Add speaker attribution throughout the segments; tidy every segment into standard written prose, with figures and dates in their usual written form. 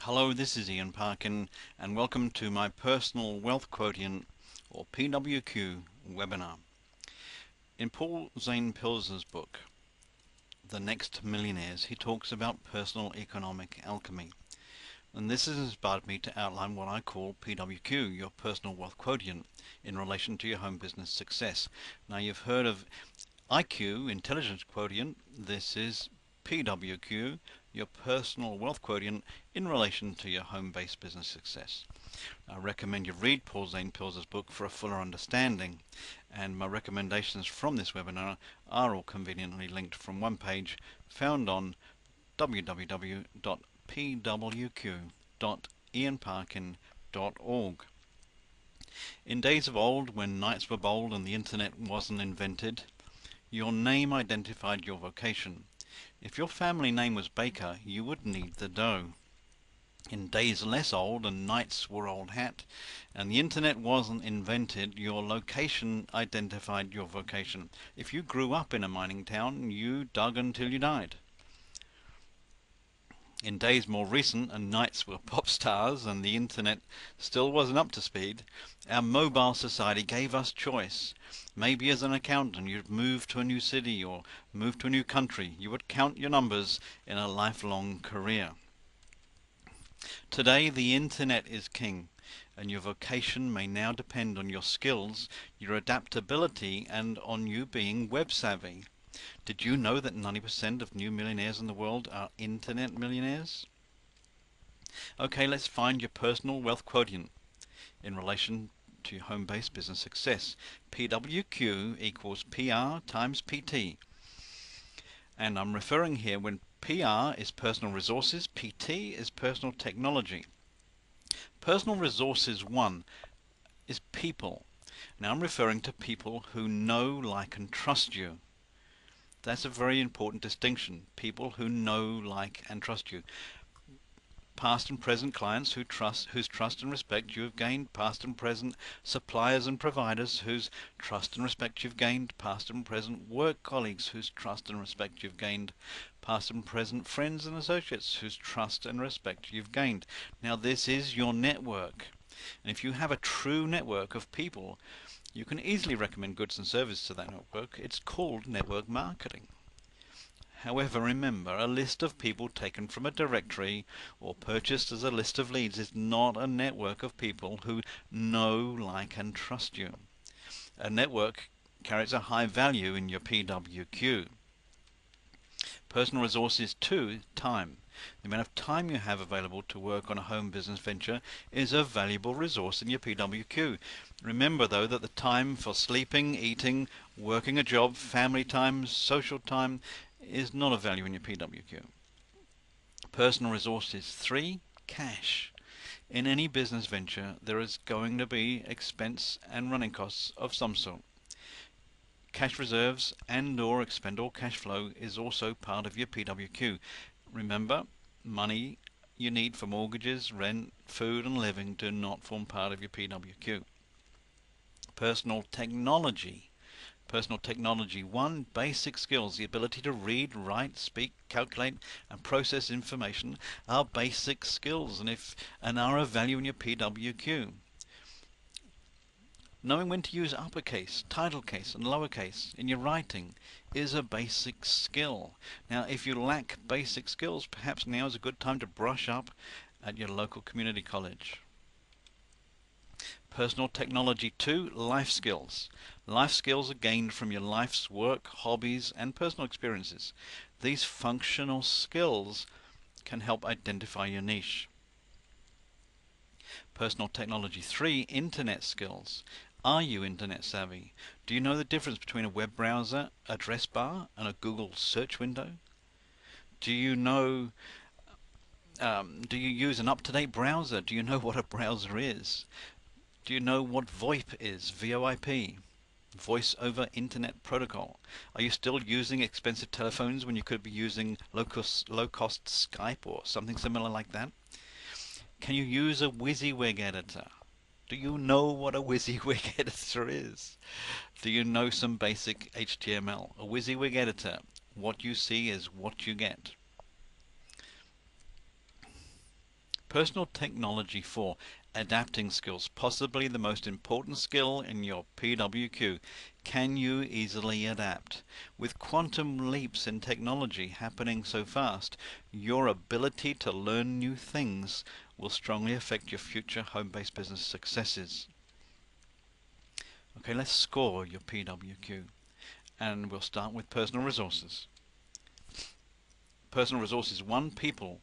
Speaker 1: Hello, this is Ian Parkin, and welcome to my Personal Wealth Quotient, or PWQ, webinar. In Paul Zane Pilsner's book, The Next Millionaires, he talks about personal economic alchemy. And this has inspired me to outline what I call PWQ, your Personal Wealth Quotient, in relation to your home business success. Now, you've heard of IQ, Intelligence Quotient. This is PWQ, your Personal Wealth Quotient, in relation to your home-based business success. I recommend you read Paul Zane Pilsner's book for a fuller understanding, and my recommendations from this webinar are all conveniently linked from one page found on www.pwq.ianparkin.org. In days of old, when knights were bold and the internet wasn't invented, your name identified your vocation. If your family name was Baker, you would need the dough. In days less old and knights were old hat and the internet wasn't invented, your location identified your vocation. If you grew up in a mining town, you dug until you died. In days more recent and knights were pop stars and the internet still wasn't up to speed, our mobile society gave us choice. Maybe as an accountant you'd move to a new city or move to a new country. You would count your numbers in a lifelong career. Today the internet is king, and your vocation may now depend on your skills, your adaptability, and on you being web savvy. Did you know that 90% of new millionaires in the world are internet millionaires? Okay, let's find your personal wealth quotient in relation to your home-based business success. PWQ equals PR times PT. And I'm referring here when PR is personal resources, PT is personal technology. Personal resources 1 is people. Now I'm referring to people who know, like, and trust you. That's a very important distinction. People who know, like, and trust you. Past and present clients whose trust and respect you have gained. Past and present suppliers and providers whose trust and respect you've gained. Past and present work colleagues whose trust and respect you've gained. Past and present friends and associates whose trust and respect you've gained. Now this is your network. And if you have a true network of people, you can easily recommend goods and services to that network. It's called network marketing. However, remember, a list of people taken from a directory or purchased as a list of leads is not a network of people who know, like, and trust you. A network carries a high value in your PWQ. Personal resources 2, time. The amount of time you have available to work on a home business venture is a valuable resource in your PWQ. Remember though that the time for sleeping, eating, working a job, family time, social time is not a value in your PWQ. Personal resources 3, cash. In any business venture there is going to be expense and running costs of some sort. Cash reserves and or expendable cash flow is also part of your PWQ. Remember, money you need for mortgages, rent, food and living do not form part of your PWQ. Personal technology. Personal technology 1, basic skills. The ability to read, write, speak, calculate and process information are basic skills and are of value in your PWQ. Knowing when to use uppercase, title case and lowercase in your writing is a basic skill. Now if you lack basic skills, perhaps now is a good time to brush up at your local community college. Personal technology 2, life skills. Life skills are gained from your life's work, hobbies and personal experiences. These functional skills can help identify your niche. Personal technology 3, internet skills. Are you internet savvy? Do you know the difference between a web browser, address bar and a Google search window? Do you know do you use an up-to-date browser? Do you know what a browser is? Do you know what VoIP is? VoIP, Voice over Internet Protocol. Are you still using expensive telephones when you could be using low-cost Skype or something similar like that? Can you use a WYSIWYG editor? Do you know what a WYSIWYG editor is? Do you know some basic HTML? A WYSIWYG editor, what you see is what you get. Personal technology 4, adapting skills, possibly the most important skill in your PWQ. Can you easily adapt? With quantum leaps in technology happening so fast, your ability to learn new things will strongly affect your future home-based business successes. Okay, let's score your PWQ, and we'll start with personal resources. Personal resources 1, people.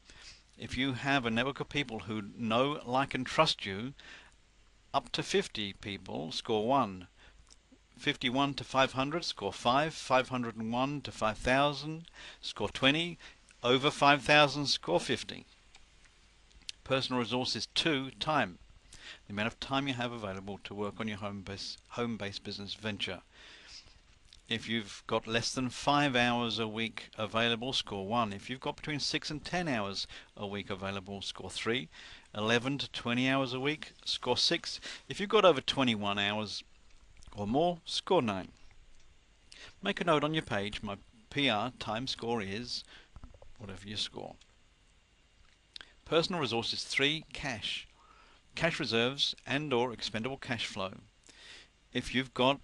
Speaker 1: If you have a network of people who know, like and trust you, up to 50 people, score 1. 51 to 500, score 5. 501 to 5,000, score 20. Over 5,000, score 50. Personal resources 2, time. The amount of time you have available to work on your home-based business venture. If you've got less than 5 hours a week available, score 1. If you've got between 6 and 10 hours a week available, score 3. 11 to 20 hours a week, score 6. If you've got over 21 hours or more, score 9. Make a note on your page. My PR time score is whatever you score. Personal resources 3, cash. Cash reserves and or expendable cash flow. If you've got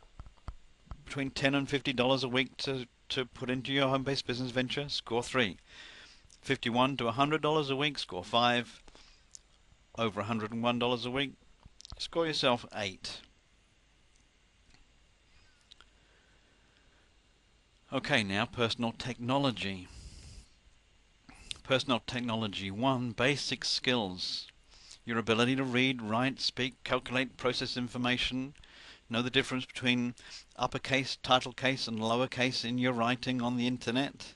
Speaker 1: between $10 and $50 a week to put into your home-based business venture, score 3. $51 to $100 a week, score 5. Over $101 a week, score yourself 8. Okay, now personal technology. Personal technology 1, basic skills. Your ability to read, write, speak, calculate, process information. Know the difference between uppercase, title case and lowercase in your writing on the internet.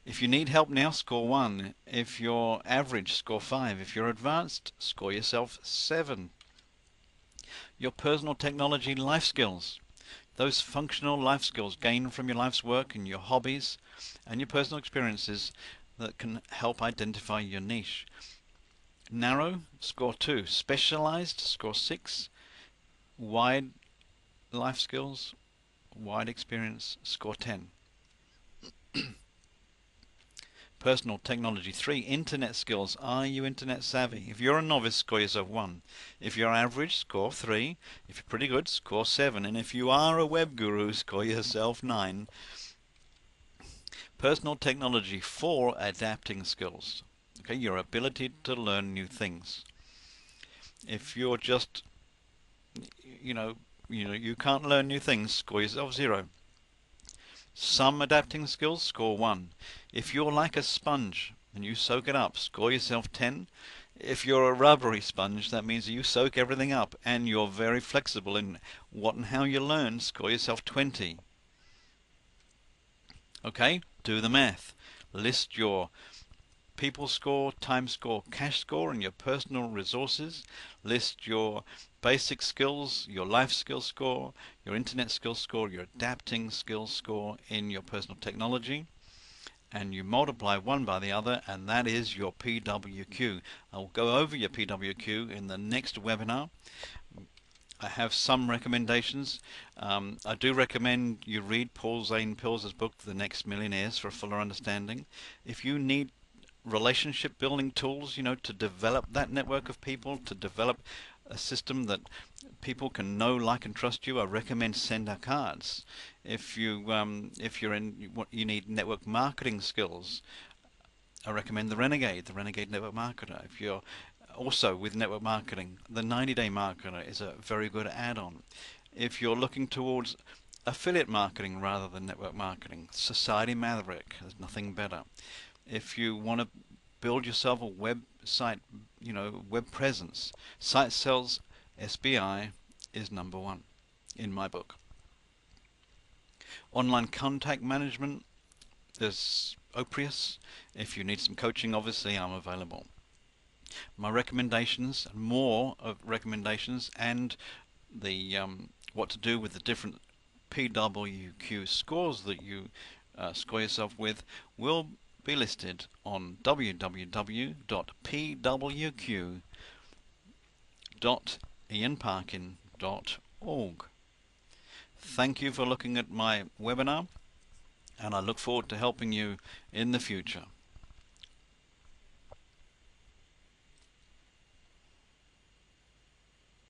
Speaker 1: If you need help now, score 1. If you're average, score 5. If you're advanced, score yourself 7. Your personal technology life skills. Those functional life skills gained from your life's work and your hobbies and your personal experiences that can help identify your niche. Narrow, score 2. Specialized, score 6. Wide life skills, wide experience, score 10. Personal technology 3, internet skills. Are you internet savvy? If you're a novice, score yourself 1. If you're average, score 3. If you're pretty good, score 7. And if you are a web guru, score yourself 9. Personal technology 4, adapting skills. Okay, your ability to learn new things. If you're just, you can't learn new things, score yourself 0. Some adapting skills, score 1. If you're like a sponge and you soak it up, score yourself 10. If you're a rubbery sponge, that means you soak everything up and you're very flexible in what and how you learn, score yourself 20. Okay, do the math. List your people score, time score, cash score, and your personal resources. List your basic skills, your life skills score, your internet skills score, your adapting skills score in your personal technology, and you multiply one by the other, and that is your PWQ. I'll go over your PWQ in the next webinar. I have some recommendations. I do recommend you read Paul Zane Pils's book, The Next Millionaires, for a fuller understanding. If you need relationship building tools, to develop that network of people, to develop a system that people can know, like, and trust you, I recommend Send Our Cards. If you need network marketing skills, I recommend the Renegade Network Marketer. If you're also with network marketing, the 90-Day Marketer is a very good add-on. If you're looking towards affiliate marketing rather than network marketing, Society Maverick, there's nothing better. If you want to build yourself a website, web presence, Site Sales SBI is number 1 in my book. Online contact management, there's Oprius. If you need some coaching, obviously I'm available. My recommendations, more of recommendations, and the what to do with the different PWQ scores that you score yourself with will be listed on www.pwq.ianparkin.org. Thank you for looking at my webinar, and I look forward to helping you in the future.